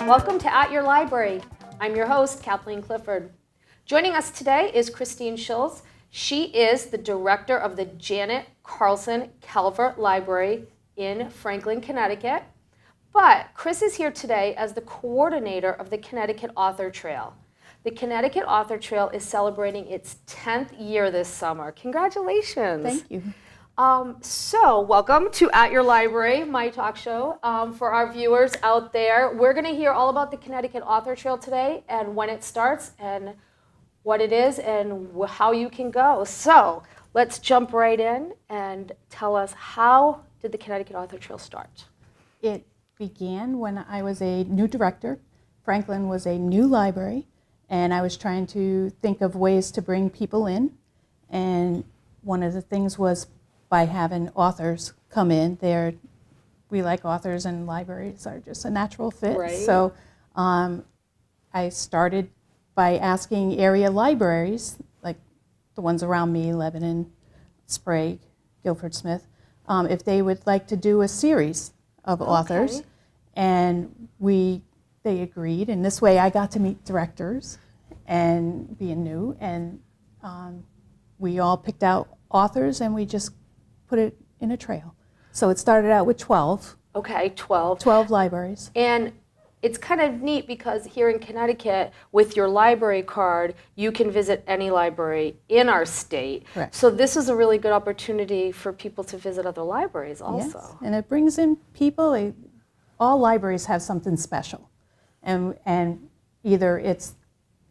Welcome to At Your Library. I'm your host, Kathleen Clifford. Joining us today is Christine Schulz. She is the director of the Janet Carlson Calvert Library in Franklin, Connecticut. But Chris is here today as the coordinator of the Connecticut Author Trail. The Connecticut Author Trail is celebrating its 10th year this summer. Congratulations. Thank you. So welcome to At Your Library, my talk show. For our viewers out there, we're going to hear all about the Connecticut Author Trail today and when it starts and what it is and how you can go. So let's jump right in and tell us, how did the Connecticut Author Trail start? It began when I was a new director. Franklin was a new library, and I was trying to think of ways to bring people in. And one of the things was by having authors come in. We like authors, and libraries are just a natural fit. Right. So I started by asking area libraries, like the ones around me, Lebanon, Sprague, Guilford Smith, if they would like to do a series of authors. And they agreed, and this way I got to meet directors and being new, and we all picked out authors and we just put it in a trail. So it started out with 12. Okay, 12. 12 libraries. And it's kind of neat because here in Connecticut, with your library card, you can visit any library in our state. Correct. So this is a really good opportunity for people to visit other libraries also. Yes. And it brings in people. All libraries have something special. And either it's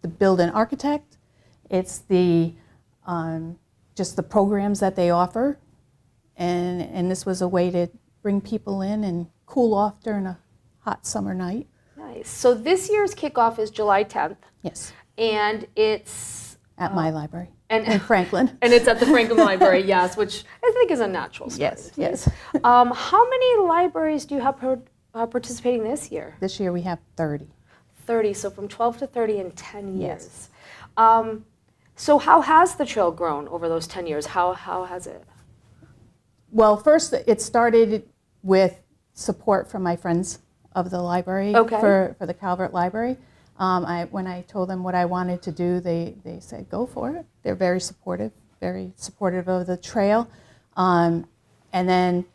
the build-in architect, it's the just the programs that they offer, and this was a way to bring people in and cool off during a hot summer night. Nice. So this year's kickoff is July 10th. Yes. And it's At my library in Franklin. And it's at the Franklin Library, yes, which I think is a natural start. Yes. How many libraries do you have participating this year? This year we have 30. 30, so from 12 to 30 in 10 Yes. years. So how has the trail grown over those 10 years? How has it? Well, first it started with support from my friends of the library for the Calvert Library. When I told them what I wanted to do, they said, go for it. They're very supportive of the trail. And then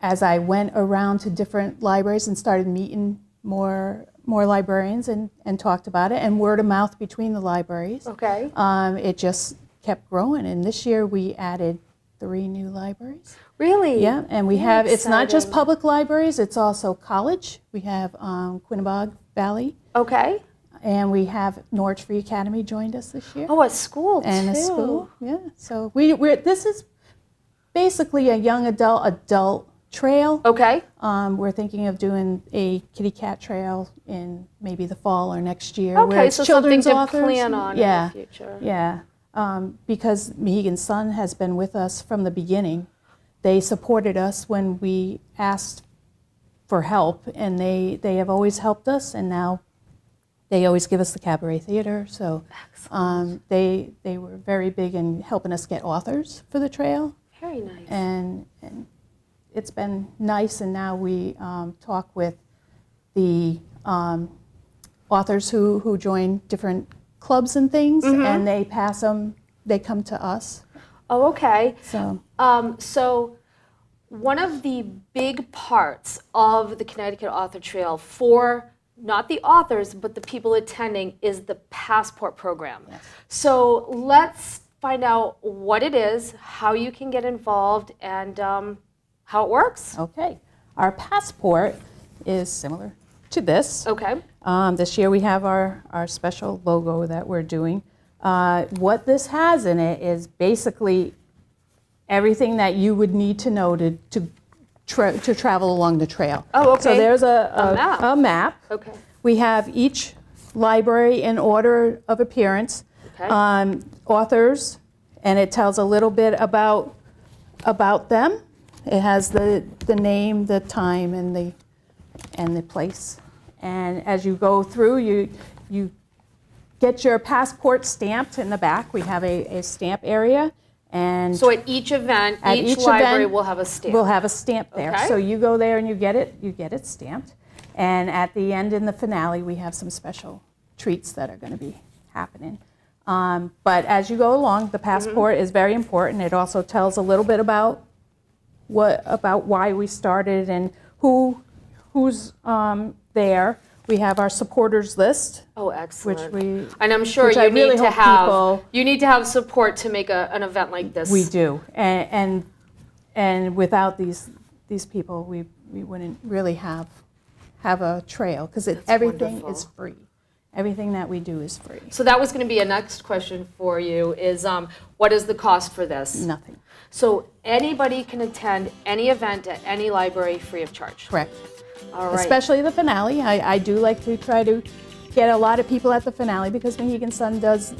as I went around to different libraries and started meeting more librarians and talked about it, and word of mouth between the libraries, it just kept growing. And this year we added 3 new libraries. Really? Yeah, and we have, it's not just public libraries, it's also college. We have Quinnebog Valley. Okay. And we have Norwich Free Academy joined us this year. Oh, a school too. And a school, yeah. So this is basically a young adult trail. Okay. We're thinking of doing a kitty cat trail in maybe the fall or next year. Okay, where it's so children's something to authors. plan on in the future. Yeah. Because Mohegan Sun has been with us from the beginning. They supported us when we asked for help, and they have always helped us, and now they always give us the cabaret theater. So they were very big in helping us get authors for the trail. Very nice. And it's been nice, and now we talk with the authors who join different clubs and things, and they pass them, they come to us. Oh, okay. So, So one of the big parts of the Connecticut Author Trail for not the authors, but the people attending, is the passport program. Yes. So let's find out what it is, how you can get involved, and how it works. okay. Our passport is similar to this. Okay. This year we have our special logo that we're doing. What this has in it is basically everything that you would need to know to travel along the trail. Oh, okay. So there's map. a map. Okay. We have each library in order of appearance, Okay. authors, and it tells a little bit about them. It has the name, the time, and the place. And as you go through, you get your passport stamped in the back. We have a stamp area. And So at each event, each library will have a stamp. We'll have a stamp there. Okay. So you go there and you get it stamped. And at the end, in the finale, we have some special treats that are going to be happening. But as you go along, the passport is very important. It also tells a little bit about why we started and who's there. We have our supporters list. Oh, excellent. And I'm sure you need to have support to make an event like this. We do, and without these people, we wouldn't really have a trail, because everything wonderful. is free. Everything that we do is free. So that was going to be a next question for you is what is the cost for this? Nothing. So anybody can attend any event at any library free of charge? Correct. All right. Especially the finale. I do like to try to get a lot of people at the finale, because Mohegan Sun does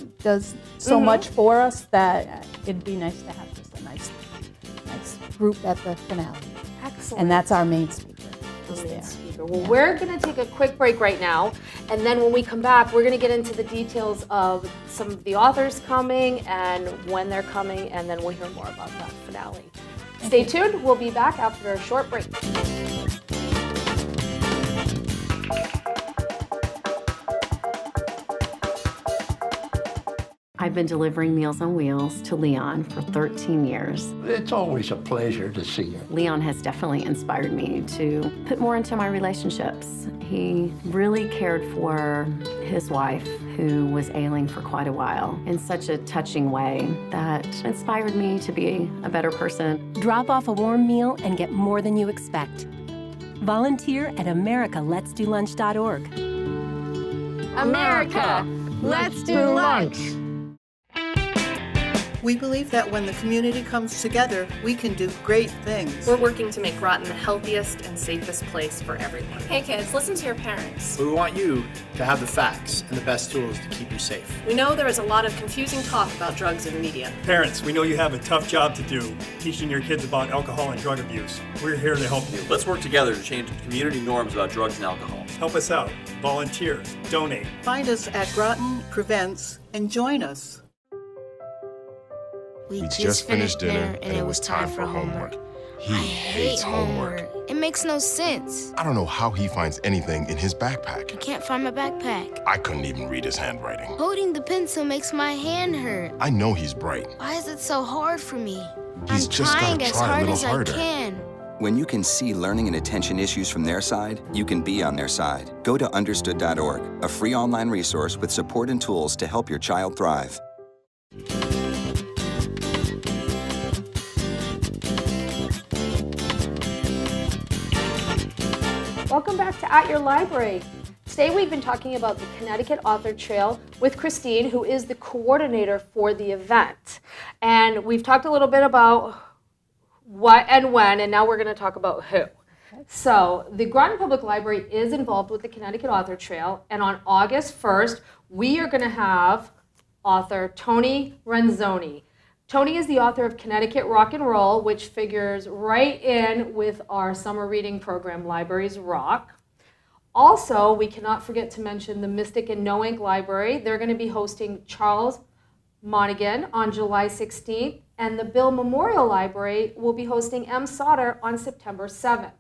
so much for us that it'd be nice to have just a nice group at the finale. Excellent. And that's our main speaker. Well, we're going to take a quick break right now, and then when we come back, we're going to get into the details of some of the authors coming and when they're coming, and then we'll hear more about that finale. Stay tuned. We'll be back after a short break. I've been delivering Meals on Wheels to Leon for 13 years. It's always a pleasure to see you. Leon has definitely inspired me to put more into my relationships. He really cared for his wife, who was ailing for quite a while, in such a touching way that inspired me to be a better person. Drop off a warm meal and get more than you expect. Volunteer at americaletsdolunch.org. America, let's do lunch. We believe that when the community comes together, we can do great things. We're working to make Groton the healthiest and safest place for everyone. Hey kids, listen to your parents. We want you to have the facts and the best tools to keep you safe. We know there is a lot of confusing talk about drugs in the media. Parents, we know you have a tough job to do, teaching your kids about alcohol and drug abuse. We're here to help you. Let's work together to change community norms about drugs and alcohol. Help us out. Volunteer. Donate. Find us at Groton Prevents and join us. We just finished dinner and it was time for homework. He hates homework. It makes no sense. I don't know how he finds anything in his backpack. I can't find my backpack. I couldn't even read his handwriting. Holding the pencil makes my hand hurt. I know he's bright. Why is it so hard for me? He's just trying gotta as try hard a as little harder. I can. When you can see learning and attention issues from their side, you can be on their side. Go to understood.org, a free online resource with support and tools to help your child thrive. Welcome back to At Your Library. Today we've been talking about the Connecticut Author Trail with Christine, who is the coordinator for the event. And we've talked a little bit about what and when, and now we're going to talk about who. So the Groton Public Library is involved with the Connecticut Author Trail, and on August 1st, we are going to have author Tony Renzoni. Tony is the author of Connecticut Rock and Roll, which figures right in with our summer reading program, Libraries Rock. Also, we cannot forget to mention the Mystic and No Ink Library. They're going to be hosting Charles Monaghan on July 16th, and the Bill Memorial Library will be hosting M. Sauter on September 7th.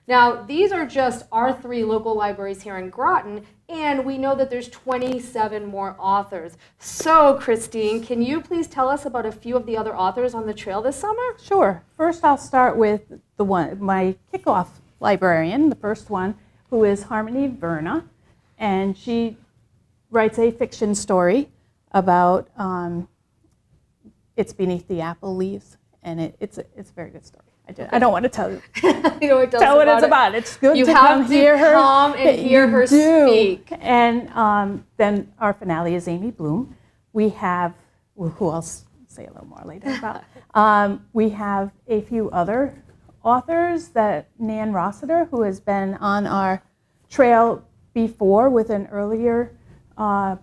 Now, these are just our 3 local libraries here in Groton, and we know that there's 27 more authors. So, Christine, can you please tell us about a few of the other authors on the trail this summer? Sure. First, I'll start with my kickoff librarian, the first one, who is Harmony Verna, and she writes a fiction story about It's Beneath the Apple Leaves, and it's a very good story. I don't want to tell you. Tell what it's about. It's good to come hear her. Come and hear her speak. And then our finale is Amy Bloom. We have, who I'll say a little more later about. We have a few other authors, that Nan Rossiter, who has been on our trail before with an earlier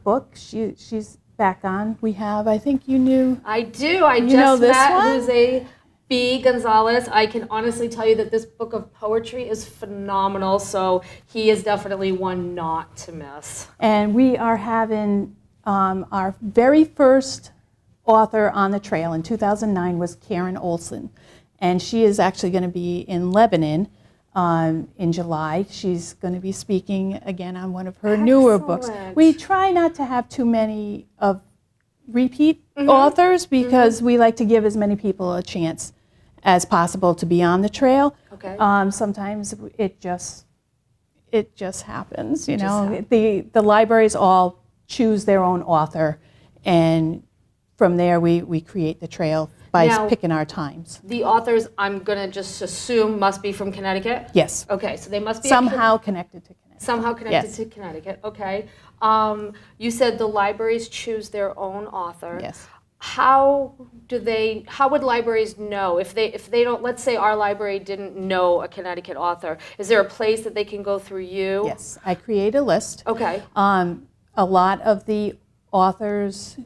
book. She's back on. We have, I think you knew. I do. I just met Jose B. Gonzalez. I can honestly tell you that this book of poetry is phenomenal, so he is definitely one not to miss. And we are having our very first author on the trail in 2009 was Karen Olson, and she is actually going to be in Lebanon In July, she's going to be speaking again on one of her newer books. We try not to have too many of repeat authors because we like to give as many people a chance as possible to be on the trail. Okay. Sometimes it just happens, you know. The libraries all choose their own author, and from there we create the trail by picking our times. The authors, I'm going to just assume, must be from Connecticut? Yes. Okay, so they must be somehow connected to Connecticut. Somehow connected to Connecticut, okay. You said the libraries choose their own author. Yes. How would libraries know if they don't, let's say our library didn't know a Connecticut author, is there a place that they can go through you? Yes, I create a list. Okay. A lot of the authors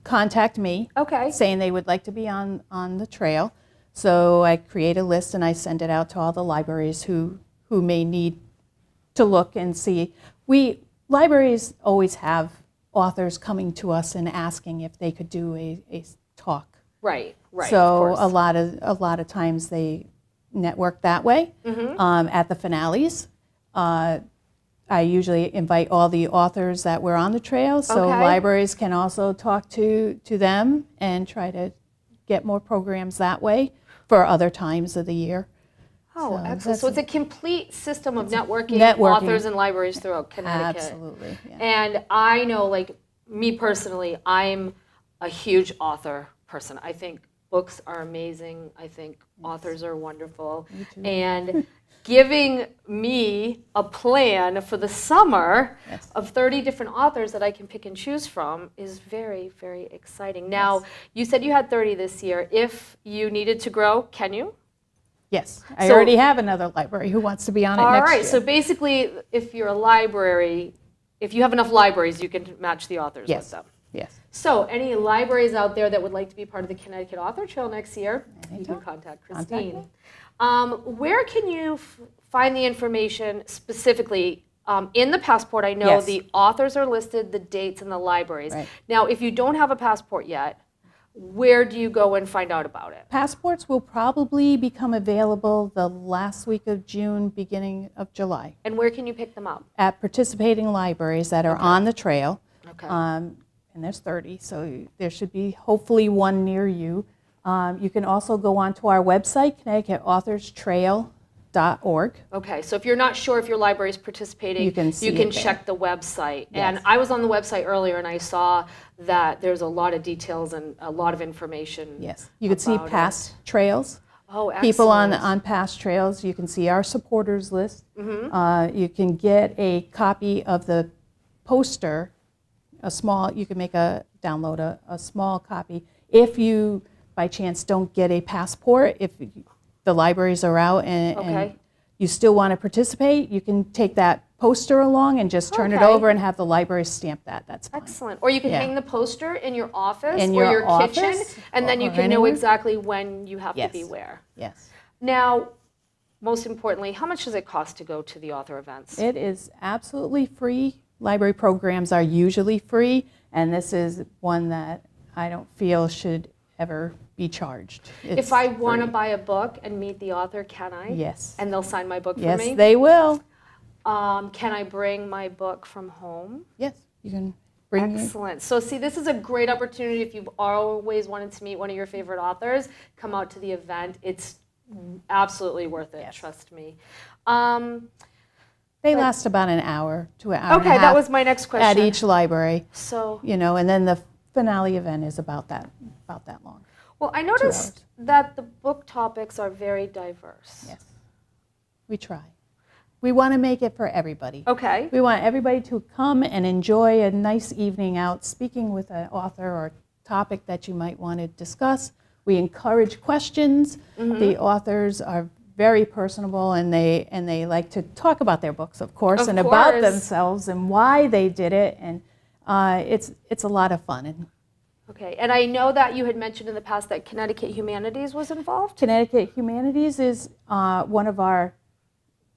contact me saying they would like to be on the trail. So I create a list and I send it out to all the libraries who may need to look and see. Libraries always have authors coming to us and asking if they could do a talk. Right. So a lot of times they network that way. At the finales, I usually invite all the authors that were on the trail, so libraries can also talk to them and try to get more programs that way for other times of the year. Oh, excellent. So it's a complete system of networking authors and libraries throughout Connecticut. Absolutely. Yeah. And I know, like, me personally, I'm a huge author person. I think books are amazing. I think authors are wonderful. Me too. And giving me a plan for the summer of 30 different authors that I can pick and choose from is very, very exciting. Now, you said you had 30 this year. If you needed to grow, can you? Yes. I already have another library who wants to be on it next year. All right. So basically, if you're a library, if you have enough libraries, you can match the authors with them. Yes. So any libraries out there that would like to be part of the Connecticut Author Trail next year, you can contact Christine. Where can you find the information specifically? In the passport, I know the authors are listed, the dates, and the libraries. Right. Now, if you don't have a passport yet, where do you go and find out about it? Passports will probably become available the last week of June, beginning of July. And where can you pick them up? At participating libraries that are on the trail. Okay. And there's 30, so there should be hopefully one near you. You can also go onto our website, ConnecticutAuthorsTrail.org. Okay, so if you're not sure if your library is participating, you can check the website. Yes. And I was on the website earlier and I saw that there's a lot of details and a lot of information. Yes, you can see past trails. Oh, excellent. People on past trails. You can see our supporters list. You can get a copy of the poster, you can download a small copy. If you, by chance, don't get a passport, if the libraries are out and you still want to participate, you can take that poster along and just turn it over and have the library stamp that. That's fine. Excellent. Or you can hang the poster in your office in or your office, kitchen, and then you can know exactly when you have to be where. Yes. Now, most importantly, how much does it cost to go to the author events? It is absolutely free. Library programs are usually free, and this is one that I don't feel should ever be charged. If I want to buy a book and meet the author, can I? Yes. And they'll sign my book for me? Yes, they will. Can I bring my book from home? Yes, you can bring it. Excellent. So see, this is a great opportunity if you've always wanted to meet one of your favorite authors, come out to the event. It's absolutely worth it, trust me. They last about an hour to an hour and a Okay, half that was my next question. at each library. So, and then the finale event is about that long. Well, I noticed that the book topics are very diverse. Yes, we try. We want to make it for everybody. Okay. We want everybody to come and enjoy a nice evening out speaking with an author or topic that you might want to discuss. We encourage questions. The authors are very personable, and they like to talk about their books, of course, about themselves and why they did it, and it's a lot of fun. Okay, and I know that you had mentioned in the past that Connecticut Humanities was involved? Connecticut Humanities is one of our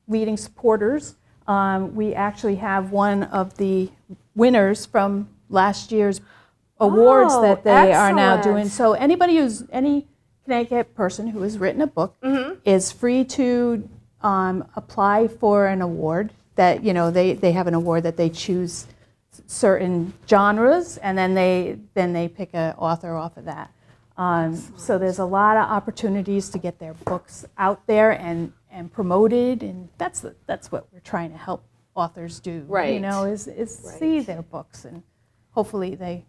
leading supporters. We actually have one of the winners from last year's awards that they are now doing. So any Connecticut person who has written a book is free to apply for an award that, they have an award that they choose certain genres, and then they pick an author off of that. So there's a lot of opportunities to get their books out there and promoted, and that's what we're trying to help authors do. Right. Is see their books, and hopefully they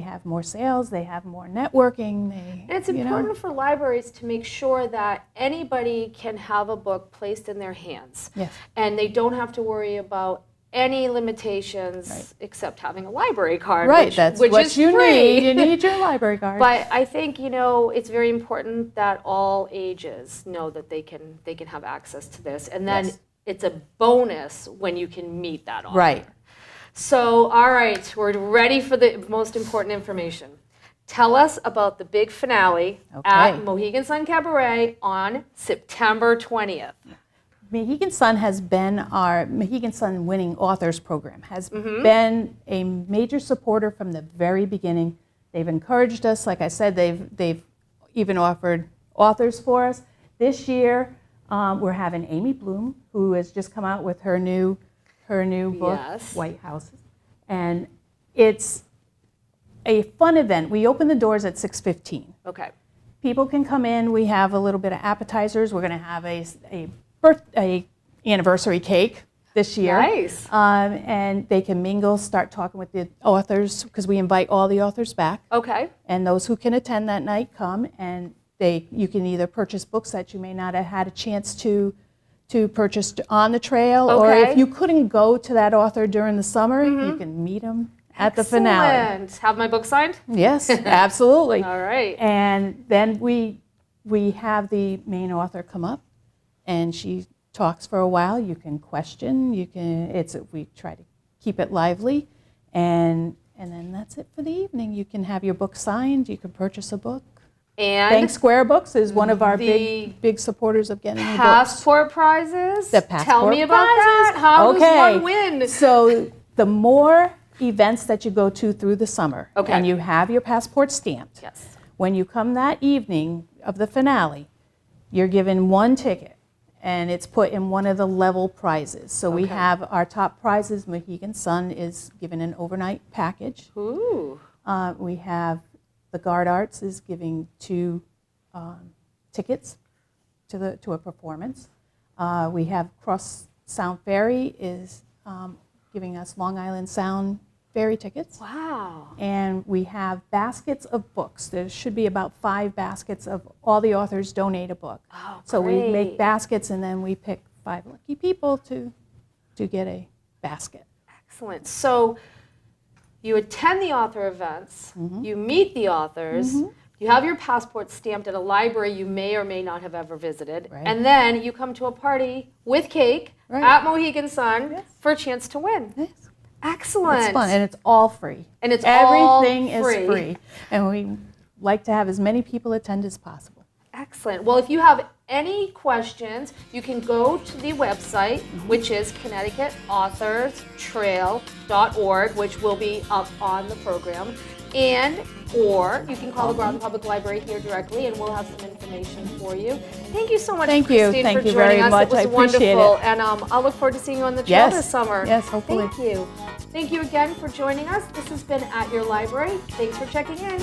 have more sales, they have more networking. And it's important for libraries to make sure that anybody can have a book placed in their hands. Yes. And they don't have to worry about any limitations except having a library card, Right, which that's which what is you free. need. You need your library card. But I think it's very important that all ages know that they can have access to this, and then it's a bonus when you can meet that author. Right. So, all right, we're ready for the most important information. Tell us about the big finale at Mohegan Sun Cabaret on September 20th. Mohegan Sun has been our Mohegan Sun Winning Authors Program, has been a major supporter from the very beginning. They've encouraged us. Like I said, they've even offered authors for us. This year, we're having Amy Bloom, who has just come out with her new book, White Houses. And it's a fun event. We open the doors at 6:15. Okay. People can come in. We have a little bit of appetizers. We're going to have a anniversary cake this year. Nice. And they can mingle, start talking with the authors, because we invite all the authors back. Okay. And those who can attend that night come, and you can either purchase books that you may not have had a chance to purchase on the trail, or if you couldn't go to that author during the summer, you can meet them at the finale. Excellent. Have my book signed? Yes, absolutely. All right. And then we have the main author come up, and she talks for a while. You can question. We try to keep it lively, and then that's it for the evening. You can have your book signed. You can purchase a book. And Bank Square Books is one of our big supporters of getting passport prizes. The passport Tell me about prizes. that. How does one win? So the more events that you go to through the summer, Okay. and you have your passport stamped, Yes. when you come that evening of the finale, you're given one ticket, and it's put in one of the level prizes. So we have our top prizes. Mohegan Sun is given an overnight package. Ooh. We have the Guard Arts is giving 2 tickets to a performance. We have Cross Sound Ferry is giving us Long Island Sound Ferry tickets. Wow. And we have baskets of books. There should be about 5 baskets of all the authors donate a book. Oh, so we great. make baskets, and then we pick 5 lucky people to get a basket. Excellent. So you attend the author events, you meet the authors, you have your passport stamped at a library you may or may not have ever visited, and then you come to a party with cake at Mohegan Sun for a chance to win. Yes. Excellent. It's fun, and it's all free. And it's Everything all free. is free. And we like to have as many people attend as possible. Excellent. Well, if you have any questions, you can go to the website, which is ConnecticutAuthorsTrail.org, which will be up on the program. Or you can call the Groton Public Library here directly, and we'll have some information for you. Thank you so much, Christine, Thank for you joining very us. much. It was I appreciate wonderful. it. And I'll look forward to seeing you on the trail this summer. Yes, hopefully. Thank you. Thank you again for joining us. This has been At Your Library. Thanks for checking in.